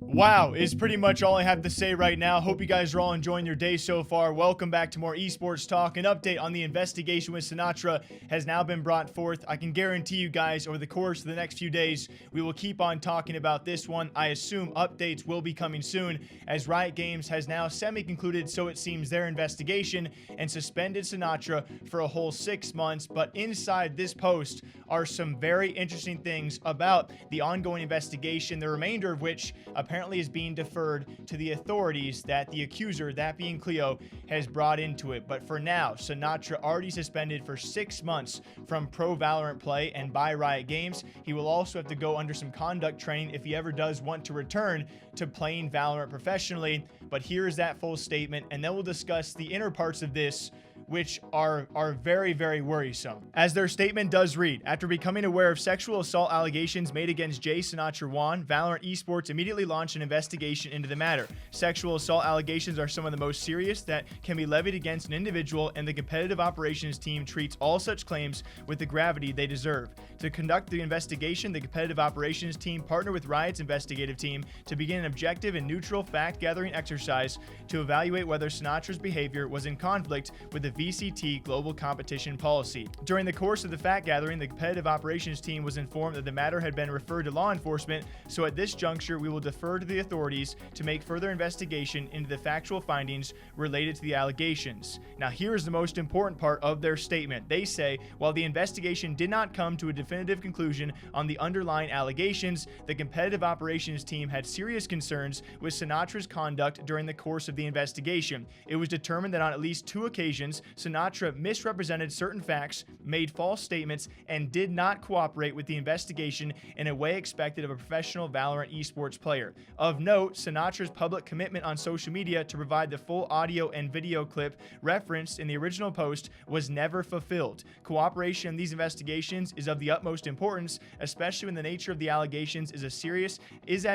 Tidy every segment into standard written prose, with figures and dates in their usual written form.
Wow, is pretty much all I have to say right now. Hope you guys are all enjoying your day so far. Welcome back to more esports talk. An update on the investigation with Sinatraa has now been brought forth. I can guarantee you guys over the course of the next few days, we will keep on talking about this one. I assume updates will be coming soon, as Riot Games has now semi-concluded, so it seems, their investigation and suspended Sinatraa for a whole 6 months. But inside this post are some very interesting things about the ongoing investigation, the remainder of which apparently is being deferred to the authorities that the accuser, that being Cleo, has brought into it. But for now, Sinatraa already suspended for 6 months from pro Valorant play and by Riot Games. He will also have to go under some conduct training if he ever does want to return to playing Valorant professionally. But here's that full statement, and then we'll discuss the inner parts of this, which are very, very worrisome. As their statement does read, after becoming aware of sexual assault allegations made against Jay Sinatraa Wan, Valorant Esports immediately launched an investigation into the matter. Sexual assault allegations are some of the most serious that can be levied against an individual, and the competitive operations team treats all such claims with the gravity they deserve. To conduct the investigation, the competitive operations team partnered with Riot's investigative team to begin an objective and neutral fact-gathering exercise to evaluate whether Sinatraa's behavior was in conflict with the VCT global competition policy. During the course of the fact gathering, the competitive operations team was informed that the matter had been referred to law enforcement, so at this juncture we will defer to the authorities to make further investigation into the factual findings related to the allegations. Now here is the most important part of their statement. They say, while the investigation did not come to a definitive conclusion on the underlying allegations, the competitive operations team had serious concerns with Sinatraa's conduct during the course of the investigation. It was determined that on at least 2 occasions, Sinatraa misrepresented certain facts, made false statements, and did not cooperate with the investigation in a way expected of a professional Valorant esports player. Of note, Sinatraa's public commitment on social media to provide the full audio and video clip referenced in the original post was never fulfilled. Cooperation in these investigations is of the utmost importance, especially when the nature of the allegations is as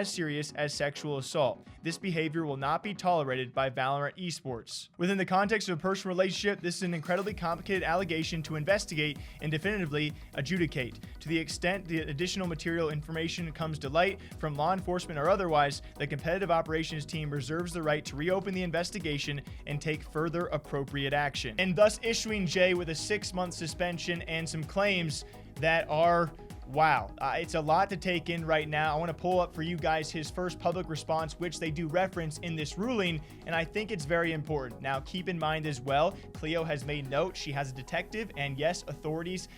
serious as sexual assault. This behavior will not be tolerated by Valorant esports. Within the context of a personal relationship, this is an incredibly complicated allegation to investigate and definitively adjudicate. To the extent the additional material information comes to light from law enforcement or otherwise, the competitive operations team reserves the right to reopen the investigation and take further appropriate action. And thus issuing Jay with a 6-month suspension and some claims that are wow, it's a lot to take in right now. I want to pull up for you guys his first public response, which they do reference in this ruling, and I think it's very important. Now, keep in mind as well, Cleo has made note. She has a detective, and yes, authorities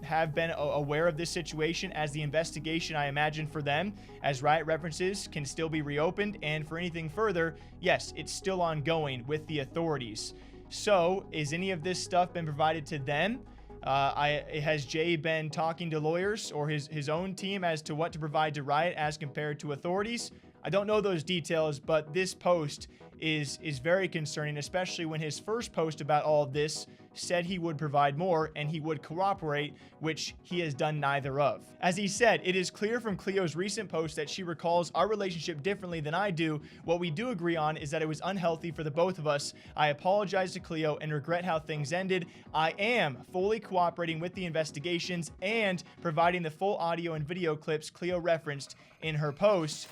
have been aware of this situation, as the investigation, I imagine, for them, as Riot references, can still be reopened, and for anything further, yes, it's still ongoing with the authorities. So, is any of this stuff been provided to them? Has Jay been talking to lawyers or his own team as to what to provide to Riot as compared to authorities? I don't know those details, but this post is very concerning, especially when his first post about all of this said he would provide more and he would cooperate, which he has done neither of. As he said, it is clear from Cleo's recent post that she recalls our relationship differently than I do. What we do agree on is that it was unhealthy for the both of us. I apologize to Cleo and regret how things ended. I am fully cooperating with the investigations and providing the full audio and video clips Cleo referenced in her post.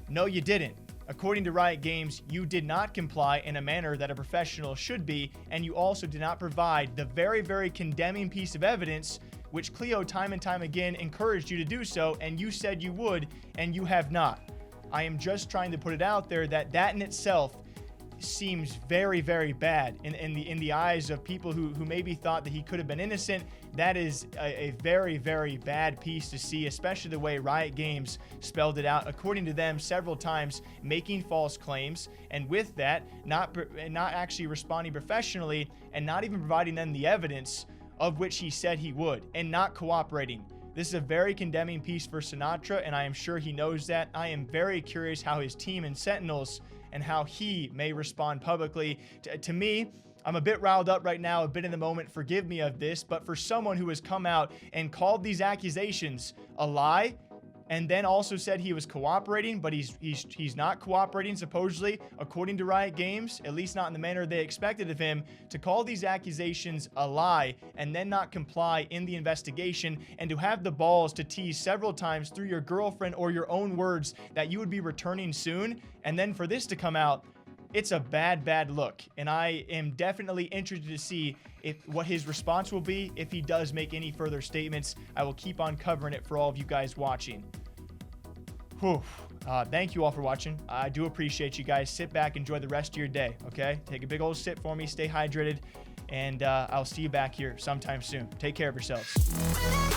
No, you didn't. According to Riot Games, you did not comply in a manner that a professional should be, and you also did not provide the very, very condemning piece of evidence which Cleo time and time again encouraged you to do so, and you said you would, and you have not. I am just trying to put it out there that in itself seems very, very bad in the eyes of people who maybe thought that he could have been innocent. That is a very, very bad piece to see, especially the way Riot Games spelled it out, according to them several times, making false claims, and with that, not actually responding professionally and not even providing them the evidence of which he said he would, and not cooperating. This is a very condemning piece for Sinatraa, and I am sure he knows that. I am very curious how his team and Sentinels and how he may respond publicly. To me, I'm a bit riled up right now, a bit in the moment. Forgive me of this, but for someone who has come out and called these accusations a lie and then also said he was cooperating, but he's not cooperating, supposedly, according to Riot Games, at least not in the manner they expected of him, to call these accusations a lie and then not comply in the investigation, and to have the balls to tease several times through your girlfriend or your own words that you would be returning soon, and then for this to come out. It's a bad look, and I am definitely interested to see what his response will be if he does make any further statements. I will keep on covering it for all of you guys watching. Whew. Thank you all for watching. I do appreciate you guys. Sit back, enjoy the rest of your day, okay? Take a big old sip for me, stay hydrated, and I'll see you back here sometime soon. Take care of yourselves.